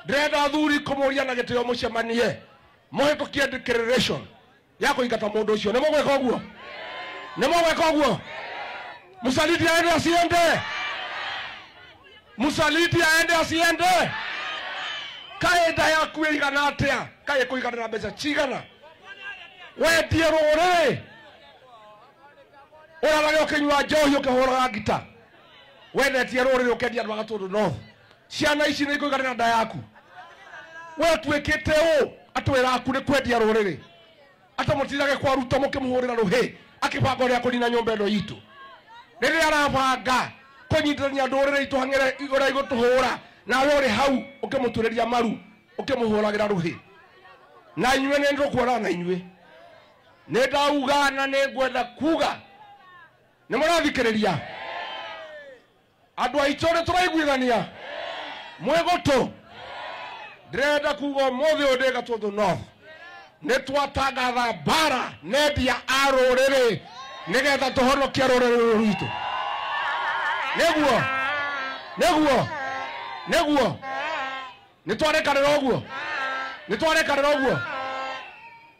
Dreda thuri komoria na gitio mucemanie. Muhitukie declaration. Yako ingata mundu ucio. Nemo gweka guo. Nemo gweka guo. Musaliti aende asiende. Musaliti aende asiende. Kaenda yaku igana atia. Kaye kuigana na mbeca cigana. Wetie rore. Ora lagyo kinywa njohi ukihora ngita. Wenetie rore ukendia andu agatundu north. Ciana ici nĩ ikuigana na nda yaku. We twekete atwera aku nĩ kwendia rorere. Ata mutirage kwa Ruto mukimuhurira ruhi. Akibanga ria kunina nyumba ino yitu. Rĩrĩa arabanga kunyitithania ndũrĩrĩ itu hangere igora igutuhura na wore hau ukimutureria maru ukimuhuragira ruhi. Na inywe nĩ ndũkuona na inywe. Nĩ ndauga na nĩ ngwenda kuga. Nĩ mũrathikĩrĩria. Andũ aitũ nĩ tũraiguithania. Mwegoto. Dreda kugo mothe odega todo north. Netwatangatha bara nendia arorere nigetha tuhonokia rorere rwitu. Neguo. Nitwarekanira oguo.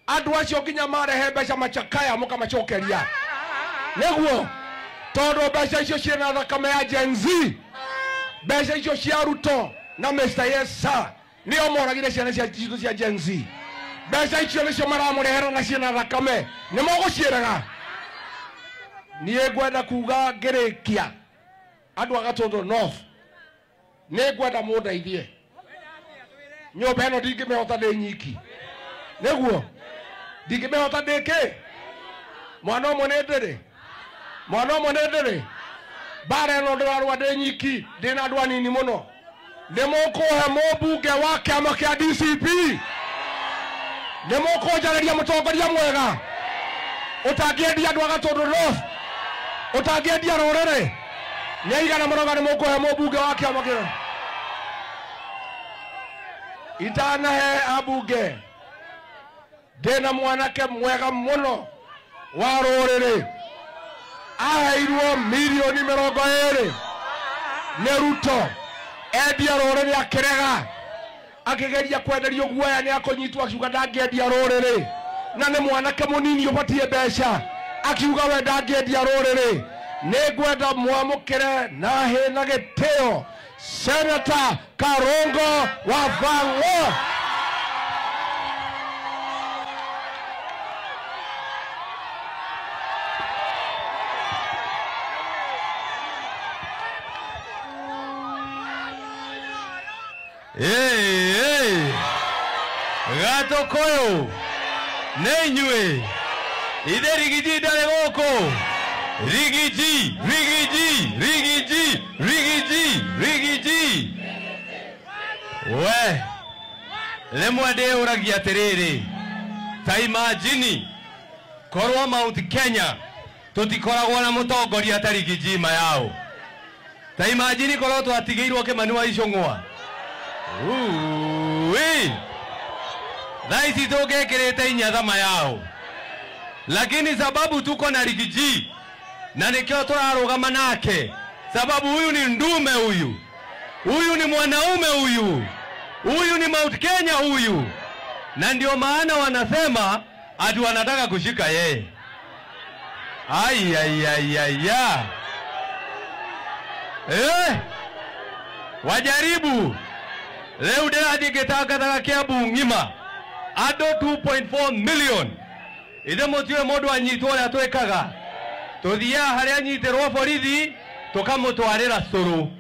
Andu acio nginya marehe mbeca macakaya mukamacokeria. Neguo. Tondu mbeca icio ciena thakame ya Gen Z. Mbeca icio cia Ruto na Mr. Yesa. Nio moragire ciana cia Jitu cia Gen Z. Mbeca icio nicio maramurehera na ciana thakame. Ni mugucieraga. Nie ngwenda kuga ngirikia. Andu agatundu north. Ni ngwenda mundeithie. Nyumba ino ndingimihota ndi nyiki. Neguo. Ndingimihota ndiki. Mwana omwe ni ndiri. Bara ino ndirarua ndi nyiki. Ndina andu anini muno. Nemokohe mobunge wa kiama kia DCP. Nemokojareria mutongoria mwega. Utangiedia andu agatundu north. Utangiedia rorere. Nyaigana munoga nemokohe mobunge wa kiama kia. Itanahe abunge. Ndina mwanake mwega muno wa rorere. Aheirwo milioni 20 nĩ Ruto. Endia rorere akirega. Akigeria kwenderio guoya ni akonyitwo akiuga ndangĩendia rorere. Na nĩ mwanake munini ubatie mbeca. Akiuga we ndangĩendia rorere. Nĩ ngwenda mwamũkĩre na hena gĩtĩo Senator Karongo wa Vang'o. Gato koyo Nenywe Ide rigiji dale goko Rigiji We Lemwade uragia terere Ta imagine Korwa Mount Kenya Tutikoragwo na mutongoria ta rigiji mayao Ta imagine korwo twatigeirwo Kimani Ichung'wa Daisi toke kirete inyadhama yao. Lakini sababu tuko na rigiji na nikio turarugama nake. Sababu huyu ni ndume huyu. Huyu ni mwanaume huyu. Huyu ni Mount Kenya huyu. Na ndio maana wanasema ati wanataka kushika yeye. Wajaribu. Leo hadi getaka Kiambu ngima. Ado 2.4 million. Ide mutiwe modu anyitwo ya twekaga. Tuthia haria nyiterwo borithi tukamutwarira Suru.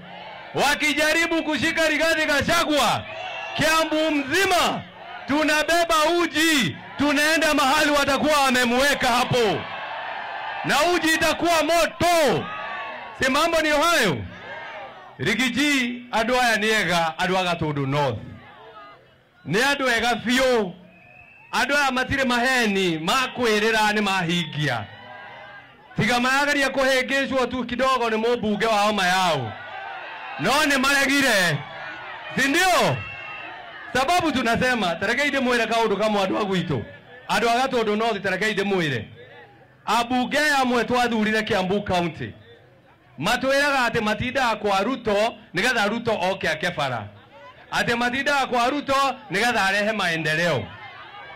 Wakijaribu kushika Rigathi Gachagua Kiambu mzima tunabeba uji tunaenda mahali watakuwa wamemweka hapo. Na uji itakuwa moto. Si mambo ni hayo. Rigiji andu aya niega andu agatundu north. Ni andu ega biu. Andu aya matire maheni makwirira ni mahingia. Tiga maagaria kuhengeshwo tu kidogo ni mubunge wa homa yao. No ni maregire. Si ndio? Sababu tunasema tarekeide mwire kaundu kama andu agwitu. Andu agatundu north tarekeide mwire. Abunge amwe twathurire Kiambu County. Matwiraga ati matinda kwa Ruto nigetha Ruto oke akebara. ate matida kwa Ruto nigetha arehe maendeleo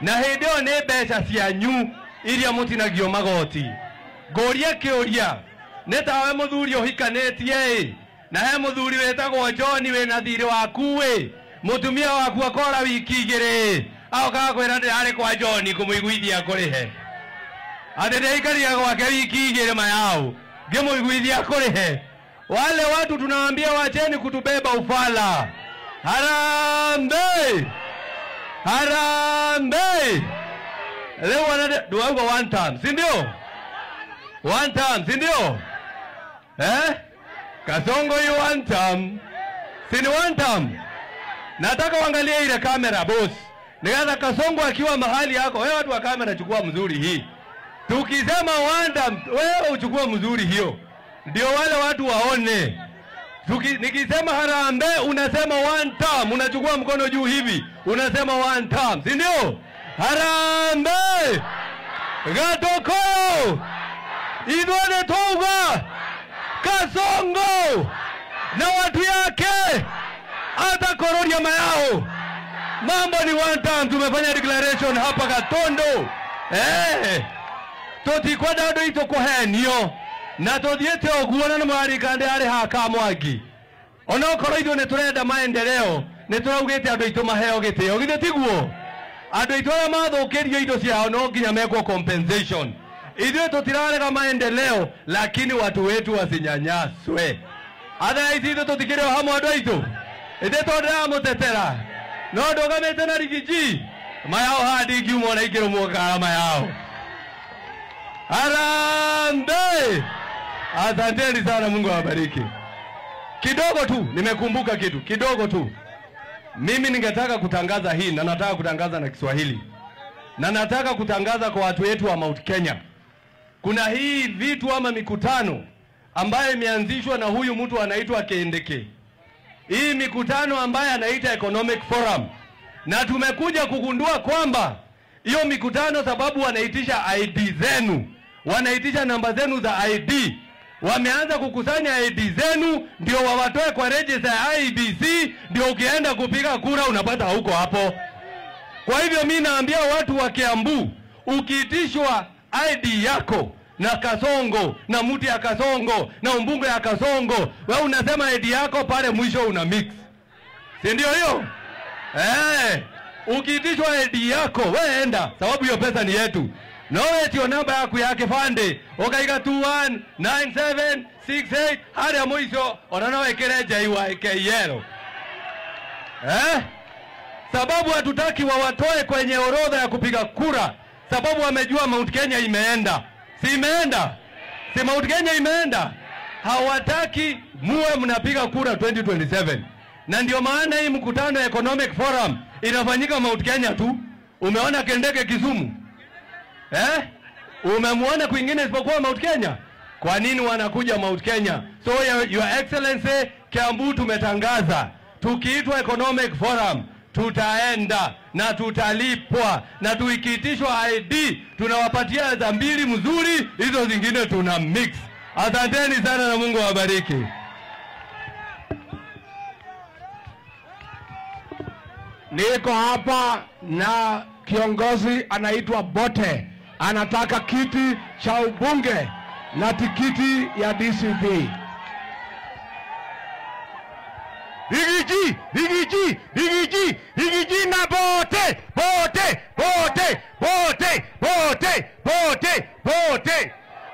na hĩndĩ nĩ mbeca cianyu iria mũtinagio magoti. Ngoria kĩũria nĩ tawe mũthuri ũhikanĩtie na he mũthuri wĩtagwo John wĩna thirĩ waku mũtumia waku akora wiki 2 aoka kwĩra ndĩrarĩ kwa John kũmũiguithia kũrĩhe ate ndeikaria gwake wiki 2 mayao ngĩmũiguithia kũrĩhe. Wale watu tunawaambia wacheni kutubeba ufala. Harambee! Harambee! Leo wanadua one time, si ndio? One time, si ndio? Kasongo yu one time. Si ni one time? Nataka uangalie ile kamera boss. Nikaza Kasongo akiwa mahali yako, wewe watu wa kamera chukua mzuri hii. Tukisema one time, wewe uchukua mzuri hiyo. Ndio wale watu waone. Nikisema harambee unasema one time, unachukua mkono juu hivi, unasema one time, si ndio? Harambee! Gatokoyo! Idwane Touga! Kasongo! Na watu yake! Hata Kororia mayao! Mambo ni one time, tumefanya declaration hapa Gatondo. Totikwenda ndo itokohenio. Na tothiete oguona na mwari kande ari haka mwagi. Ona okoro ithu neturenda maendeleo, neturaugite andu itu maheo gitio githe tiguo. Andu itu ara mathukirio indo ciao no nginya mekwo compensation. Ithu tutirarega maendeleo lakini watu wetu wasinyanyaswe. Atha ithu tutikire hamwe andu aitu. Ithe tondera mutetera. No ndogamete na rigiji. Mayao hadi ngiumo na ikiro mwaka mayao. Harambee! Asanteni sana, Mungu awabariki. Kidogo tu nimekumbuka kitu kidogo tu. Mimi ningetaka kutangaza hii na nataka kutangaza na Kiswahili. Na nataka kutangaza kwa watu wetu wa Mount Kenya. Kuna hii vitu ama mikutano ambayo imeanzishwa na huyu mtu anaitwa Kindiki. Hii mikutano ambayo anaita Economic Forum. Na tumekuja kugundua kwamba hiyo mikutano sababu wanaitisha ID zenu. Wanaitisha namba zenu za ID. Wameanza kukusanya ID zenu ndio wawatoe kwa register ya IEBC ndio ukienda kupiga kura unapata huko hapo. Kwa hivyo mimi naambia watu wa Kiambu, ukiitishwa ID yako na Kasongo na mti ya Kasongo na umbungo ya Kasongo, wewe unasema ID yako pale mwisho una mix. Si ndio hiyo? Ukiitishwa ID yako wewe enda sababu hiyo pesa ni yetu. No etio namba yaku ya kifande okaiga 219768 hadi mwisho onana wekere JYKL. Sababu hatutaki wawatoe kwenye orodha ya kupiga kura sababu wamejua Mount Kenya imeenda. Si imeenda? Si Mount Kenya imeenda? Hawataki muwe mnapiga kura 2027. Na ndio maana hii mkutano Economic Forum inafanyika Mount Kenya tu. Umeona Kendeke Kisumu? Umemuona kwingine isipokuwa Mount Kenya? Kwa nini wanakuja Mount Kenya? So your excellency, Kiambu tumetangaza tukiitwa Economic Forum tutaenda na tutalipwa na tuikiitishwa ID tunawapatia za mbili mzuri, hizo zingine tuna mix. Asanteni sana na Mungu awabariki. Niko hapa na kiongozi anaitwa Bote. Anataka kiti cha ubunge na tikiti ya DCP. Rigiji na Bote.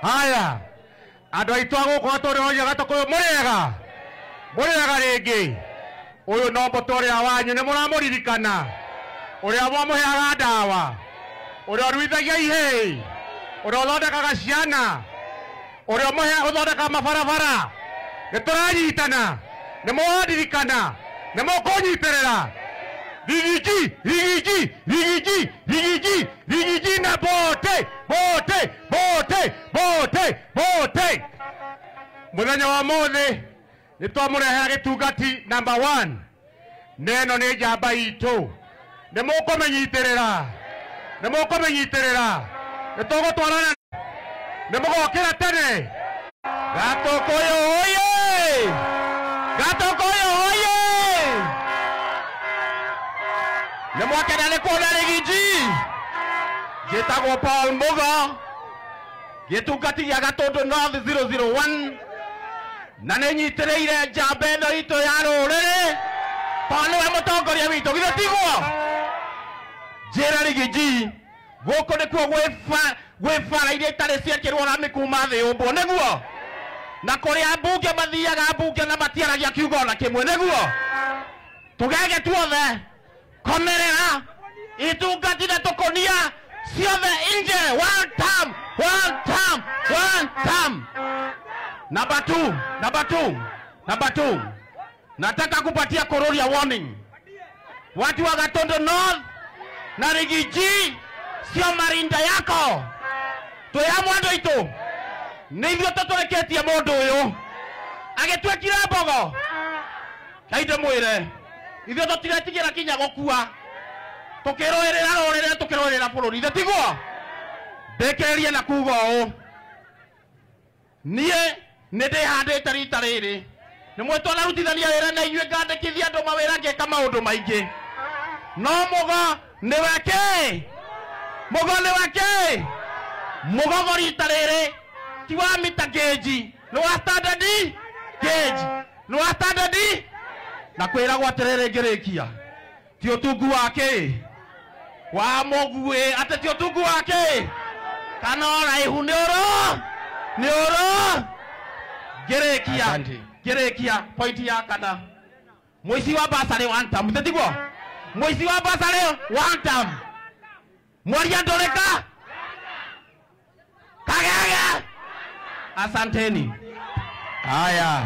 Haya. Ando itwago kwa tore hoja gatoko murega. Murega rege. Uyu no Botore awanyu ne muramuririkana. Uria mwamuheaga ndawa. Uria ruithagia ihei. Uria uthondekaga ciana. Uria uthondekaga mabarabara. Nituranyitana. Nimuwaririkana. Nimukunyitirira. Rigiji na Bote. Muthenya wa muthi nitwamurehera gitungati number 1. Neno ni njamba itu. Nimukumenyitirira. Nitugutwarana. Nimugokira tene. Gatokoyo oye! nĩ mwakena nĩ kuona Rigiji njĩtagwo Paul Mugo gĩtungati gĩa Gatũndũ North 001 na nĩ nyitĩrĩire njamba ĩno itũ ya rũrĩrĩ tondũ nĩwe mũtongoria witũ githĩ tiguo njĩra Rigiji gũkũ nĩkuo gwĩ bara iria itarĩ ciekĩrwo rami kuma thĩ ũmbwo nĩguo na kũrĩa mbunge mathiaga mbunge na matiaragia kiugo na kĩmwe nĩguo tũgege tuothe komerera itungati na tũkonia ciothe inje one term number two nataka kupatia Kururia warning watu wa Gatũndũ North na Rigiji sio marinda yako twĩra mwandu itu nĩ ithuĩ tũtũreketie mũndũ ũyũ agĩtwĩkire mbogo kainde mwĩre ithuĩ tũtiretigĩra kinya gũkua tũkĩrũĩrĩra rũrĩrĩ tũkĩrũĩrĩra bũrũri ithe tiguo ndĩkĩrĩrie na kuga ũũ niĩ nĩ ndĩhandĩte rita rĩrĩ nĩ mwĩtwo narutithania wĩra na inyuĩ ngandĩkithia andũ mawĩra ngeka maũndũ maingĩ no Mugo nĩwe kĩ Mugo rita rĩrĩ ti wa mita gauge nĩ wa standard gauge na kwĩragwo atĩrĩrĩ ngĩrĩkia ti ũtungu wake wa mũguĩ atĩ ti ũtungu wake kana ũraihu nĩ ũrũ ngĩrĩkia point ya kana mũici wa basarĩ one term tiguo mũici wa basarĩ one term mwaria ndũrĩka kagege asanteni. Haya,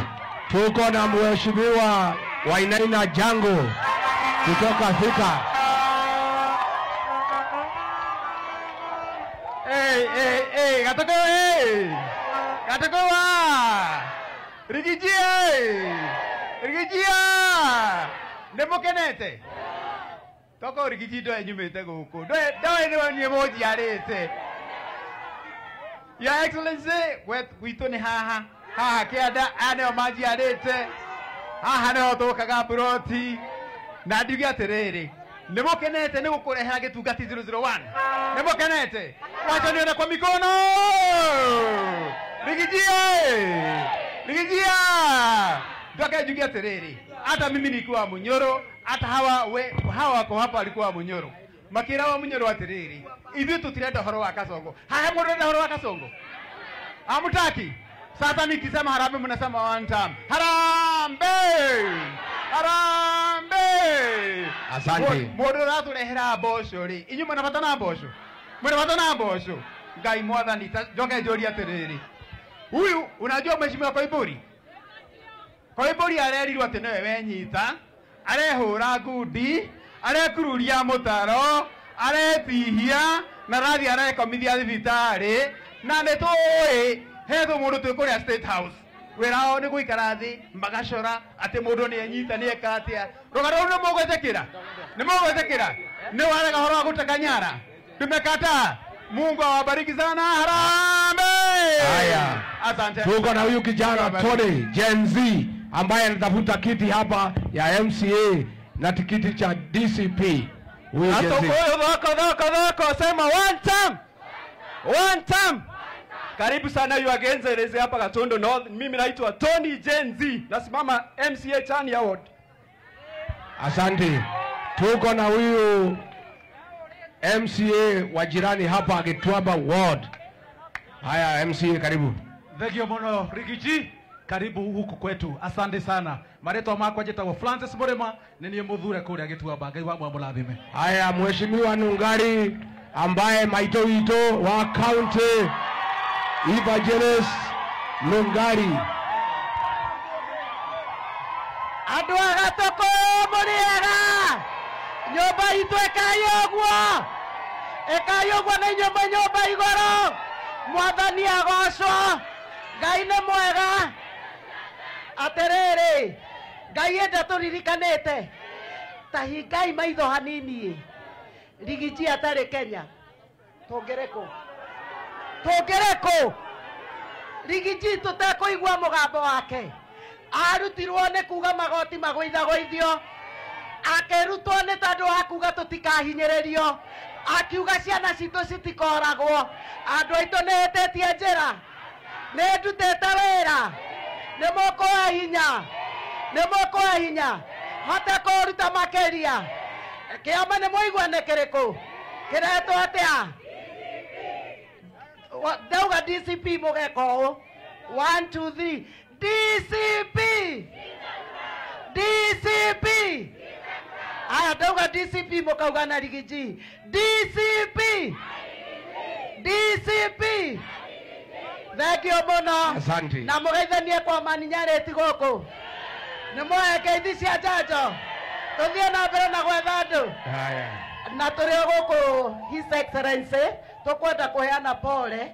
tuko na mheshimiwa Wainaina Jango kutoka Thika. Gatokowa Rigiji nemukenete toko Rigiji ndo enyumite guku ndo ni emoji arete Your Excellency witũ nĩ haha kĩanda aneo maji arĩte haha nĩho tũkaga buroti na ndiuge atĩrĩrĩ nĩ mũkenete nĩ gũkũrehera gĩtungati 001 nĩ mũkenete wachaniona kwa mikono Rigiji ndoke njuge atĩrĩrĩ hata mimi nilikuwa Munyoro hata hawa wako hapa walikuwa Munyoro makira wa Munyoro atĩrĩrĩ ithuĩ tũtirenda horo wa Kasongo haha mũrenda horo wa Kasongo hamutaki sasa nikisema harambee mnasema one time harambee asante mũndũ ũratũrehera mboco rĩ inyuĩ mũnabata na mboco Ngai mwathani njoke njoria atĩrĩrĩ huyu unajua mheshimiwa Koimbũri arerirwo atĩ nĩwe wenyita arehũra ngundi arekururia mũtaro aretihia na rathi arekomithia thibitarĩ na nĩ tũĩ hetho mũndũ twĩkũrĩa State House wĩra wao nĩ gũikara thĩ magacora atĩ mũndũ nĩ enyita nĩ eka atĩa rũgano rũu nĩ mũgwĩtĩkĩra nĩ warega horo wa gũteka nyara tumekata Mungu awabariki sana harambee. Haya, asante. Tuko na huyu kijana Tony Gen Z ambaye anatafuta kiti hapa ya MCA na tikiti cha DCP. Huyu Gen Z. Dhoko sema one time. Karibu sana Your Excellency hapa Gatũndũ North. Mimi naitwa Tony Gen Z. Nasimama MCA Chani Award. Asante. Tuko na huyu MCA wa jirani hapa Gĩtuamba Ward. Haya MCA karibu. Thegio muno Rigiji, karibu huku kwetu. Asante sana. Maretwa makwa njĩtagwo Francis Mũrĩma, nĩ niĩ mũthure kũrĩa Gĩtuamba. Ngai wa mũrathime. Haya mheshimiwa Nungari ambaye maito wito wa county Evangelist Nungari. Andũ a Gatũkũ mũrĩega. Nyũmba itũ ĩkayũgwo na nyũmba igũrũ mwathani agocwo Ngai nĩ mwega atĩrĩrĩ Ngai enda tũririkanĩte ta hingai maitho hanini Rigiji atarĩ Kenya tũngĩrĩkũ Rigiji tũtekũigua mũgambo wake arutirwo nĩ kuga magoti magũithagũithio akerutwo nĩ tondũ wa kuga tũtikahinyĩrĩrio, akiuga ciana citũ citikoragwo. Andũ aitũ nĩhĩtĩtie njĩra, nĩndutĩte wĩra, nĩmũkũhe hinya, nĩmũkũhe hinya, hote kũruta makĩria. Kĩama nĩmũigua nĩ kĩrĩkũ kĩretwo atĩa? Ndauga DCP mũgeka ũũ. 1 2 3 DCP, DCP. Aya ndauga DCP mũkauga na Rigiji. DCP, DCP. Thengio mũno na mũgeithanie kwa maninyarĩti gũkũ. Nĩmũhe ngeithi cia njanjo, tũthiĩ na mbere na gwetha andũ. Na tũrĩ gũkũ His Excellency tũkwenda kũheana pole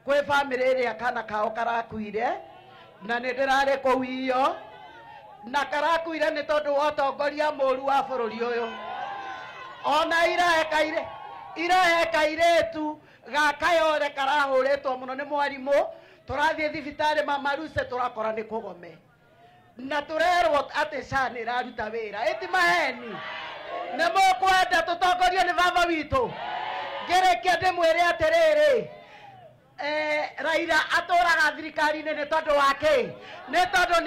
kwĩ family ĩrĩa kana kao karakuire, na nĩ ndĩrarĩ kũu iyo, na karakuire nĩ tondũ wa ũtongoria mũũru wa bũrũri ũyũ. Ona irahe kairĩtu gakayore karahũrĩtwo mũno nĩ mwarimũ, tũrathiĩ thibitarĩ Mama Lucy tũrakora nĩ kũgome, na tũrerwo atĩ SHA nĩ ĩraruta wĩra. Ĩti maheni nĩ mũkwenda tũtongorio nĩ baba witũ. Ngĩrĩkia ndĩmwĩre atĩrĩrĩ, Raila atũraga thirikari-inĩ nĩ tondũ wake, nĩ tondũ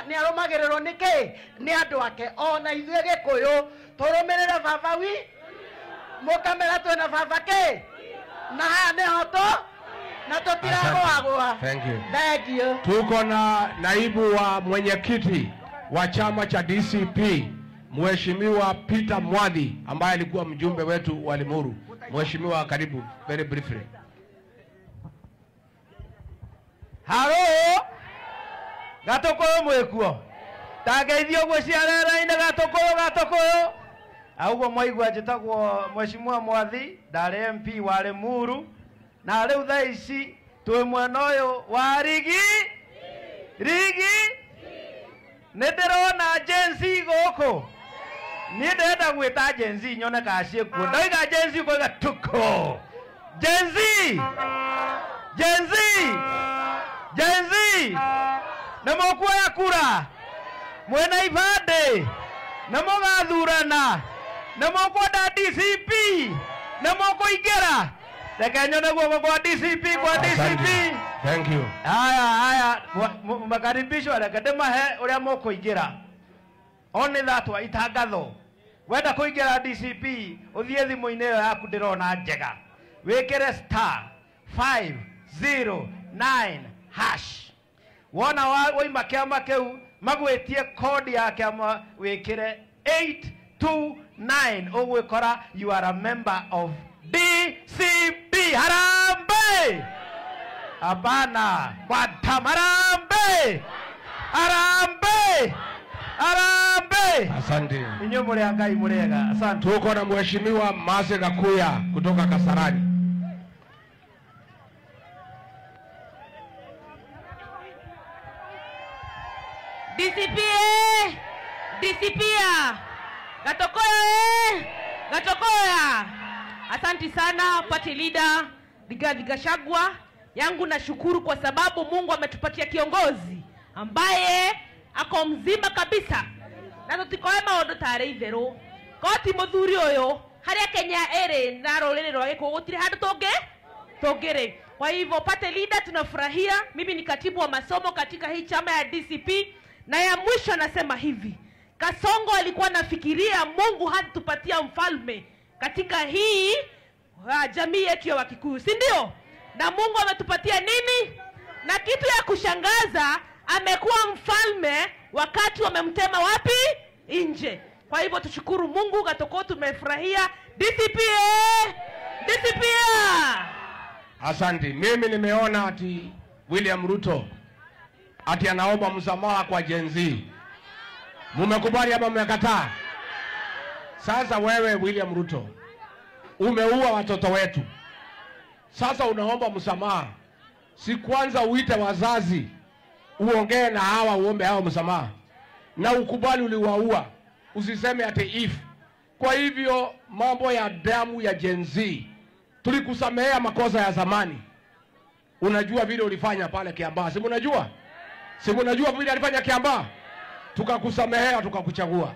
nĩarũmagĩrĩrwo nĩkĩ nĩ andũ ake. Ona ithuĩ Gĩkũyũ tũrũmĩrĩre baba mũkamera twĩna baba kĩ, na haya nĩho na tũtiragũagũa. Thank you. Thank you. Tuko na naibu wa mwenyekiti wa chama cha DCP, Mheshimiwa Peter Mwadhi ambaye alikuwa mjumbe wetu wa Limuru. Mheshimiwa, karibu very briefly. Haro Gatokoyo mwekuo tageithio gũciarĩra-inĩ Gatokoyo auguo mwaigua njĩtagwo Mheshimiwa Mwadhi, ndarĩ MP wa Limuru, na rĩu thaa ici twĩ mwena ũyũ wa Rigi. Nĩ ndĩrona Gen Z gũkũ, niĩ ndĩrenda gwĩta Gen Z nyone kana ciĩkuo. Ndoiga Gen Z koiga tuko Gen Z nĩ mũkuoya kura, mwena ibandĩ nĩ mũgathurana, nĩ mũkwenda DCP, nĩ mũkũingĩra. Reke nyone guoko kwa DCP, kwa DCP. Thank you. Haya makaribishwa, reke ndĩmahe ũrĩa mũkũingĩra. Only that wa itangatho, wenda kũingĩra DCP ũthiĩ thimũ-inĩ ĩyo yaku ndĩrona njega, wĩkĩre *509#. Wona waima kĩama kĩu magwĩtie kodi ya kĩama wĩkĩre 829, ũgwĩkora you are a member of DCP. Harambee! Hapana, Quantum. Harambee! Asante. Ninyo murega Ngai murega. Asante. Tuko na Mheshimiwa Mase Gakuya kutoka Kasarani. DCP Gatokoya. Asante sana party leader Rigathi Gachagua. Yangu na shukuru kwa sababu Mungu ametupatia kiongozi ambaye ako mzima kabisa. Na tutikoe maundu tare itheru. Koti muthuri uyu haria Kenya ere na ruriri rwa Gikuyu gutire handu tongere. Kwa hivyo party leader tunafurahia. Mimi ni katibu wa masomo katika hii chama ya DCP, na ya mwisho nasema hivi. Kasongo alikuwa anafikiria Mungu hatupatia mfalme katika hii jamii yetu ya Wakikuyu, si ndio? Na Mungu ametupatia nini? Na kitu ya kushangaza, amekuwa mfalme wakati wamemtema wapi? Nje. Kwa hivyo tushukuru Mungu. Gatoko tumefurahia. DCP. Asante. Mimi nimeona ati William Ruto ati anaomba msamaha kwa Gen Z. Mumekubali ama mmekataa? Sasa wewe William Ruto umeua watoto wetu, sasa unaomba msamaha. Si kwanza uite wazazi uongee na hawa uombe hawa msamaha, na ukubali uliwaua, usiseme ati if. Kwa hivyo mambo ya damu ya Gen Z, tulikusamehea makosa ya zamani. Unajua vile ulifanya pale Kiambaa, si mnajua? Si mnajua vile alifanya Kiambaa? Tukakusamehea, tukakuchagua.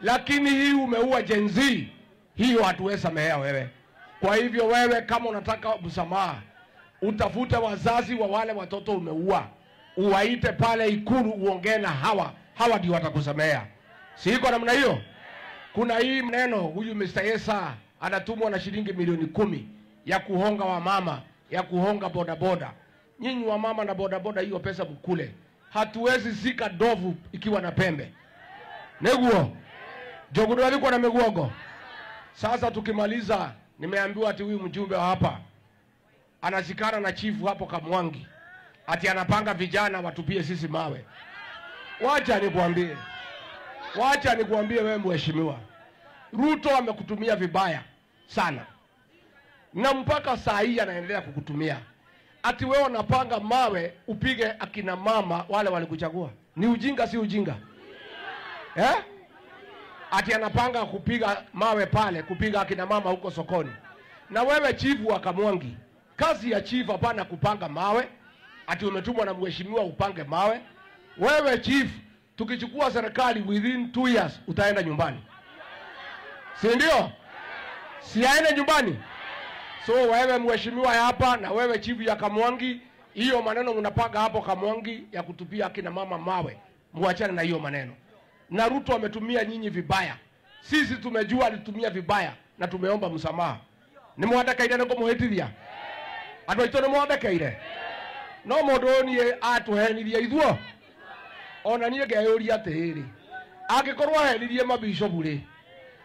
lakini hii umeua Gen Z, hiyo hatuwezi samehea wewe. Kwa hivyo wewe kama unataka msamaha, utafute wazazi wa wale watoto umeua, uwaite pale Ikulu uongee na hawa ndio watakusamehea. Si iko namna hiyo? Kuna hii maneno, huyu Mr. Yesa anatumwa na shilingi milioni 10 ya kuhonga wa mama, ya kuhonga bodaboda. Nyinyi wa mama na bodaboda, hiyo pesa mkule. Hatuwezi zika dovu ikiwa na pembe. Neguo jogudo alikuwa na meguogo. Sasa tukimaliza, nimeambiwa ati huyu mjumbe wa hapa anashikana na chifu hapo Kamwangi, ati anapanga vijana watupie sisi mawe. Wacha nikuambie wewe mheshimiwa, Ruto amekutumia vibaya sana, na mpaka saa hii anaendelea kukutumia. Ati wewe unapanga mawe upige akina mama wale walikuchagua. Ni ujinga si ujinga? Ati anapanga kupiga mawe pale, kupiga akina mama huko sokoni. Na wewe chifu wa Kamwangi, kazi ya chifu hapana kupanga mawe. Ati umetumwa na mheshimiwa upange mawe. Wewe chief, tukichukua serikali within 2 years utaenda nyumbani. Si ndio? Si aende nyumbani? So wewe mheshimiwa hapa na wewe chief ya Kamwangi, hiyo maneno mnapanga hapo Kamwangi ya kutupia akina mama mawe, muachane na hiyo maneno. Na Ruto ametumia nyinyi vibaya. Sisi tumejua alitumia vibaya na tumeomba msamaha. Ni mwandakaire nako muhitithia. Andũ aitũ nĩ mwandakaire. No mũndũ niĩ atuhenirie ithuo. Ona niĩ ngeyũria atĩrĩ. Angĩkorwo ahenirie mabishopu rĩ,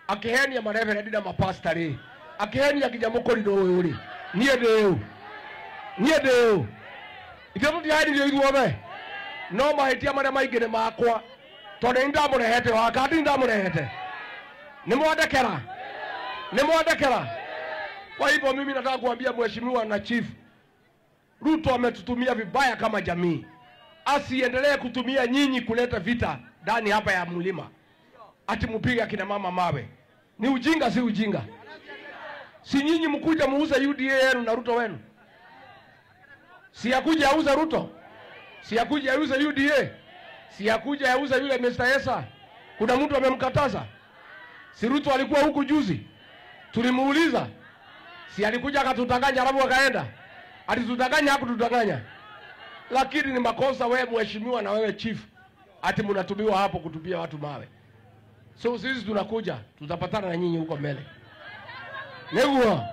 akĩhenia mareverend na mapastor rĩ, akĩhenia nginya mũkũrinũ ũyũ rĩ, niĩ ndĩũ. Ithuĩ tũtiahenirie ithuothe. No mahĩtia marĩa maingĩ nĩ makwa. Tondũ nĩ ndamũrehete wakati ndamũrehete. Nĩ mwandekera. Kwa hivyo mimi nataka kuambia mheshimiwa na chief, Ruto ametutumia vibaya kama jamii. Asiendelee kutumia nyinyi kuleta vita ndani hapa ya mlima. Ati mpiga kina mama mawe. Ni ujinga si ujinga? Si nyinyi mkuja muuze UDA yenu na Ruto wenu? Si yakuja auza Ruto? Si yakuja auza UDA? Si yakuja auza yule Mr. Yesa? Kuna mtu amemkataza? Si Ruto alikuwa huku juzi? Tulimuuliza. Si alikuja akatutanganya alafu akaenda? Alitutanganya hakututanganya? Lakini ni makosa wewe mheshimiwa na wewe chief, ati mnatumiwa hapo kutupia watu mawe. So sisi tunakuja, tutapatana na nyinyi huko mbele. Neguo.